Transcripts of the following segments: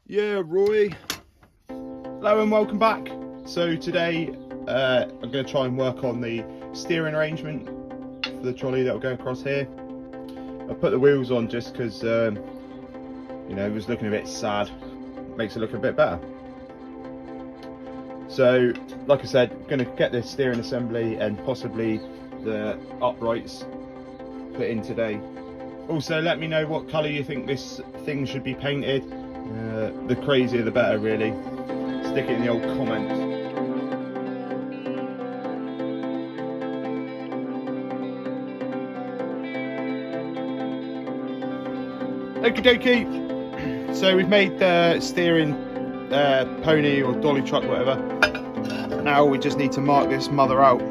Yeah, Roy. Hello and welcome back. So today I'm going to try and work on the steering arrangement for the trolley that will go across here. I put the wheels on just because it was looking a bit sad. Makes it look a bit better. So like I said, I'm going to get the steering assembly and possibly the uprights put in today. Also, let me know what colour you think this thing should be painted. The crazier the better, really. Stick it in the old comments. Okie dokie. So we've made the steering pony or dolly truck, whatever. Now we just need to mark this mother out.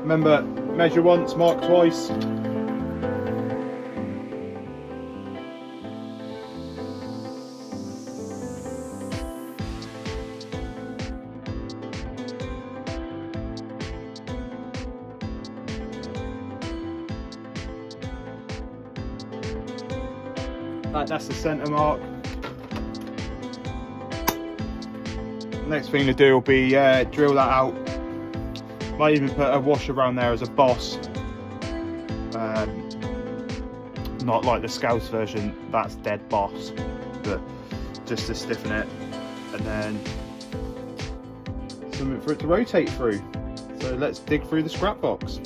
Remember, measure once, mark twice. That's the centre mark. Next thing to do will be drill that out. Might even put a washer around there as a boss. Not like the Scouts version, that's dead boss, but just to stiffen it, and then something for it to rotate through. So let's dig through the scrap box.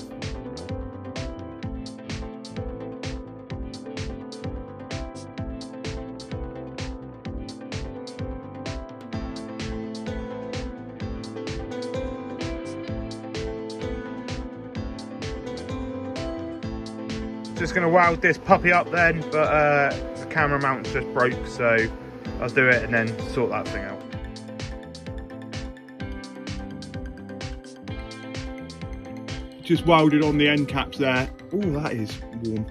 Just going to weld this puppy up then, but the camera mount's just broke, so I'll do it and then sort that thing out. Just welded on the end caps there. Oh, that is warm.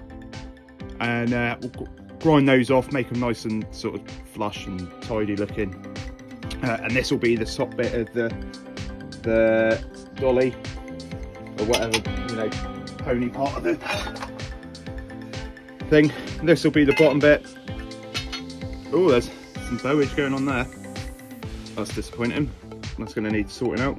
And we'll grind those off, make them nice and sort of flush and tidy looking. And this will be the top bit of the dolly, or whatever, pony part of it. Thing. This will be the bottom bit. Oh, there's some bowage going on there. That's disappointing. That's going to need sorting out.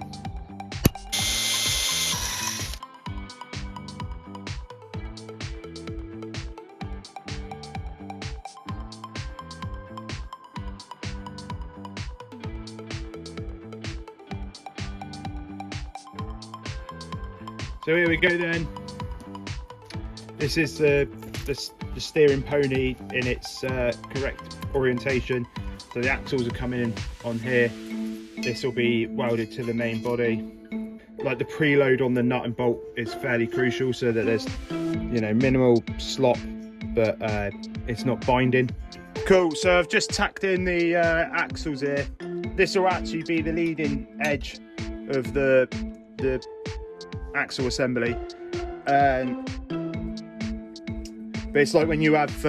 So here we go then. This is the steering pony in its correct orientation. So the axles are coming in on here. This will be welded to the main body. Like the preload on the nut and bolt is fairly crucial so that there's minimal slop, but it's not binding. Cool, so I've just tacked in the axles here. This will actually be the leading edge of the axle assembly. But it's like when you have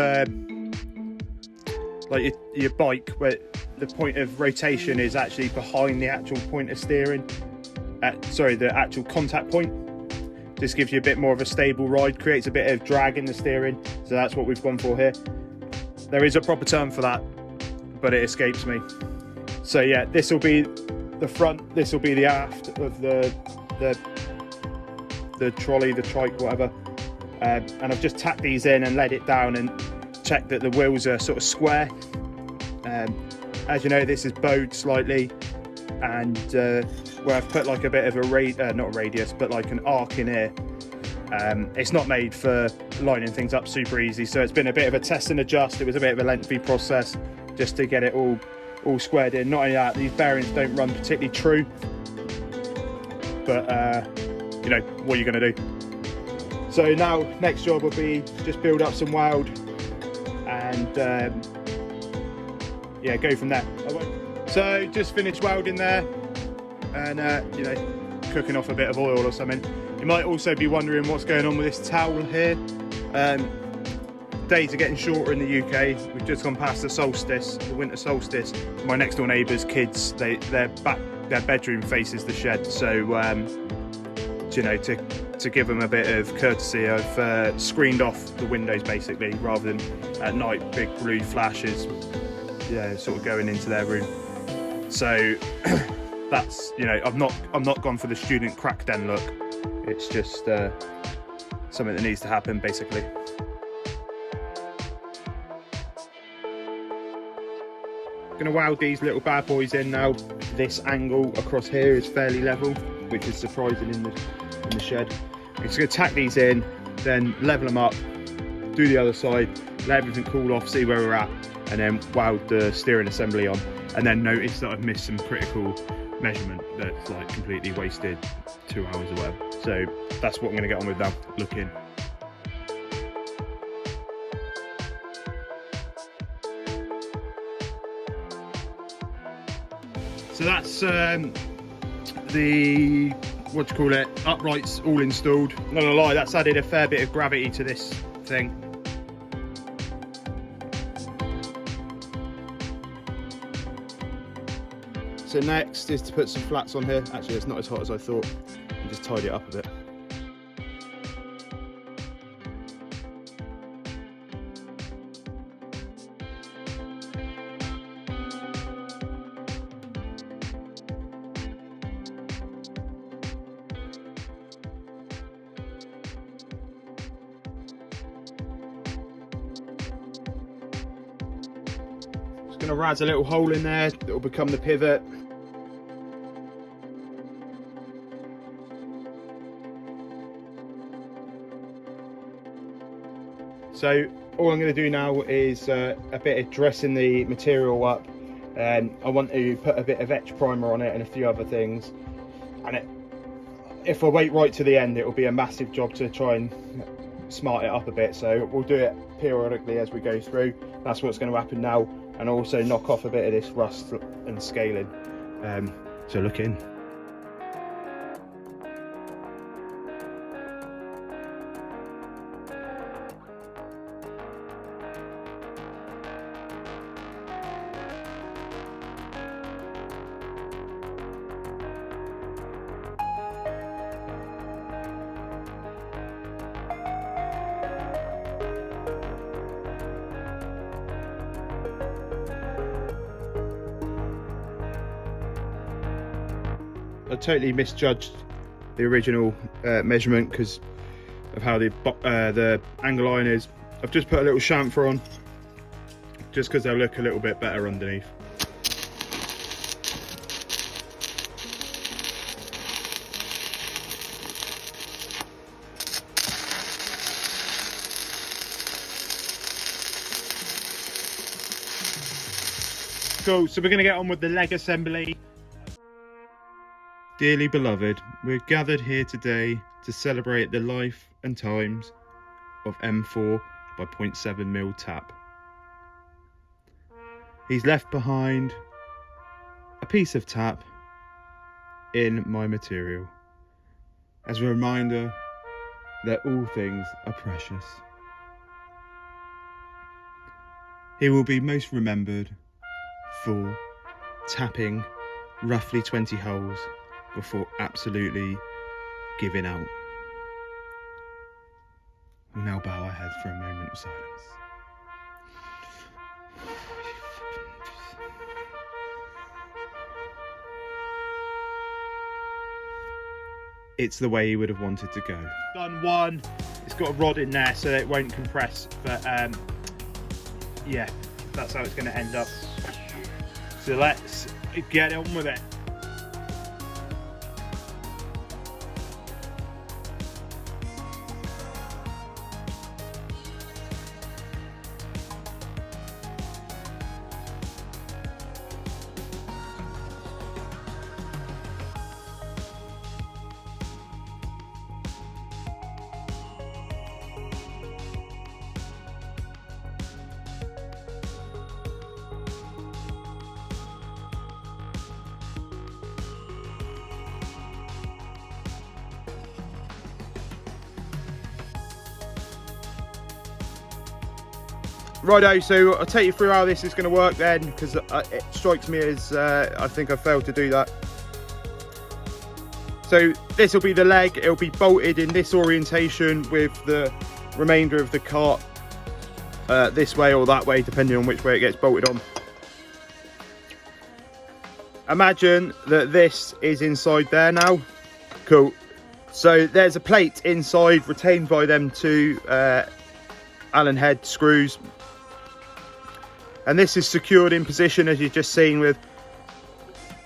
like your bike, where the point of rotation is actually behind the actual point of steering. The actual contact point. This gives you a bit more of a stable ride, creates a bit of drag in the steering. So that's what we've gone for here. There is a proper term for that, but it escapes me. So yeah, this will be the front, this will be the aft of the trolley, the trike, whatever. And I've just tacked these in and laid it down and checked that the wheels are sort of square. As you know, this is bowed slightly, and where I've put like a bit of a not a radius, but like an arc in here. It's not made for lining things up super easy, so it's been a bit of a test and adjust. It was a bit of a lengthy process just to get it all squared in. Not only that, these bearings don't run particularly true, but what are you going to do? So now, next job will be just build up some weld and go from there. So just finished welding there and cooking off a bit of oil or something. You might also be wondering what's going on with this towel here. Days are getting shorter in the UK. We've just gone past the solstice, the winter solstice. My next door neighbour's kids, their bedroom faces the shed, so to give them a bit of courtesy, I've screened off the windows basically, rather than at night big blue flashes. sort of going into their room. So that's, you know, I've not gone for the student crack den look. It's just something that needs to happen, basically. Going to weld these little bad boys in now. This angle across here is fairly level, which is surprising in the shed. I'm just going to tack these in, then level them up, do the other side, let everything cool off, see where we're at, and then weld the steering assembly on. And then notice that I've missed some critical measurement that's like completely wasted 2 hours or whatever. So that's what I'm going to get on with now. Looking. So that's the, what do you call it, uprights all installed. Not gonna lie, that's added a fair bit of gravity to this thing. So next is to put some flats on here. Actually, it's not as hot as I thought. I just tidy it up a bit. Just gonna razz a little hole in there that will become the pivot. So all I'm going to do now is a bit of dressing the material up. I want to put a bit of etch primer on it and a few other things. And if I wait right to the end, it will be a massive job to try and smart it up a bit. So we'll do it periodically as we go through. That's what's going to happen now. And also knock off a bit of this rust and scaling. So look in. I totally misjudged the original measurement because of how the angle line is. I've just put a little chamfer on just because they'll look a little bit better underneath. Cool, so we're going to get on with the leg assembly. Dearly beloved, we're gathered here today to celebrate the life and times of M4 by 0.7mm tap. He's left behind a piece of tap in my material as a reminder that all things are precious. He will be most remembered for tapping roughly 20 holes before absolutely giving out. We'll now bow our heads for a moment of silence. It's the way he would have wanted to go. Done one. It's got a rod in there so that it won't compress, but yeah, that's how it's going to end up. So let's get on with it. Righto, so I'll take you through how this is going to work then, because it strikes me as I think I failed to do that. So this will be the leg. It'll be bolted in this orientation with the remainder of the cart this way or that way, depending on which way it gets bolted on. imagine that this is inside there now. Cool. So there's a plate inside retained by them two Allen head screws, and this is secured in position, as you've just seen, with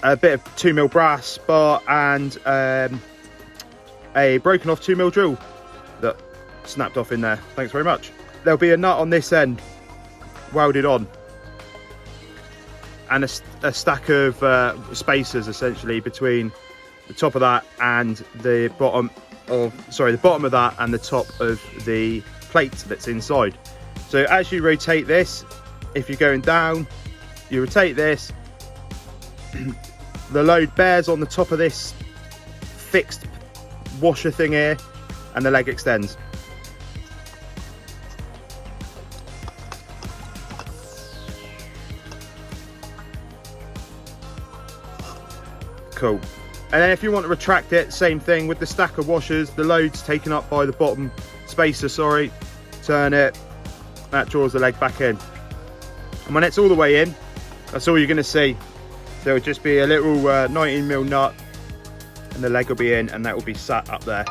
a bit of 2mm brass bar and a broken off 2mm drill that snapped off in there. Thanks very much. There'll be a nut on this end welded on, and a stack of spacers essentially between the top of that and the bottom of, the bottom of that and the top of the plate that's inside. So as you rotate this, if you're going down, you rotate this, the load bears on the top of this fixed washer thing here, and the leg extends. Cool. And then if you want to retract it, same thing with the stack of washers, the load's taken up by the bottom spacer, turn it, that draws the leg back in. And when it's all the way in, that's all you're going to see. So it'll just be a little 19mm nut, and the leg will be in, and that will be sat up there.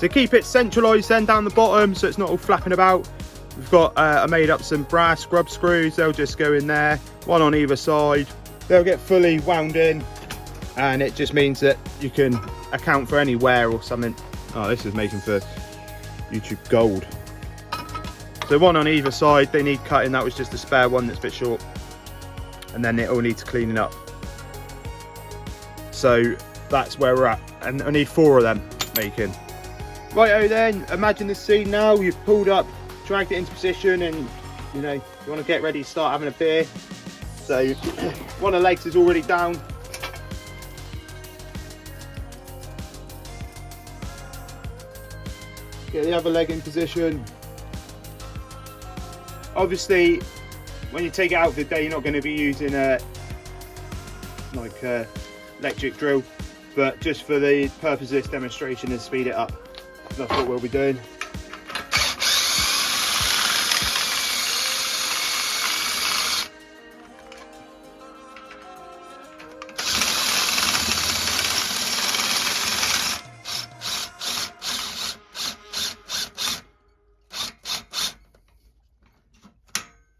To keep it centralised then down the bottom, so it's not all flapping about, we've got I made up some brass scrub screws. They'll just go in there, one on either side. They'll get fully wound in, and it just means that you can account for any wear or something. Oh, this is making for YouTube gold. So one on either side, they need cutting. That was just a spare one that's a bit short, and then it all needs cleaning up. So that's where we're at, and I need 4 of them making. Righto then, imagine the scene now. You've pulled up, dragged it into position, and you know, you want to get ready to start having a beer. So one of the legs is already down. Get the other leg in position. Obviously, when you take it out of the day, you're not going to be using a electric drill, but just for the purpose of this demonstration and speed it up, that's what we'll be doing.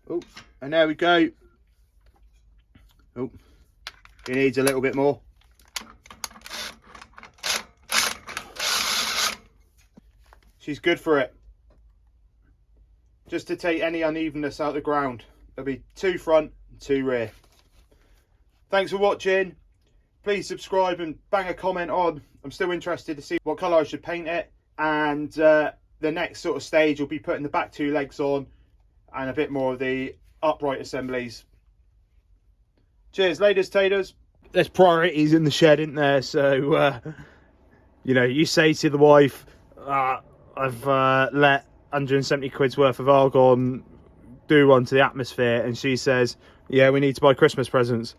Oh, and there we go. Oh, he needs a little bit more. She's good for it. Just to take any unevenness out of the ground. There'll be 2 front and 2 rear. Thanks for watching. Please subscribe and bang a comment on. I'm still interested to see what colour I should paint it. And the next sort of stage will be putting the back 2 legs on and a bit more of the upright assemblies. Cheers, ladies, taters. There's priorities in the shed, isn't there? So, you know, you say to the wife, I've let 170 quid's worth of argon do one to the atmosphere, and she says, yeah, we need to buy Christmas presents.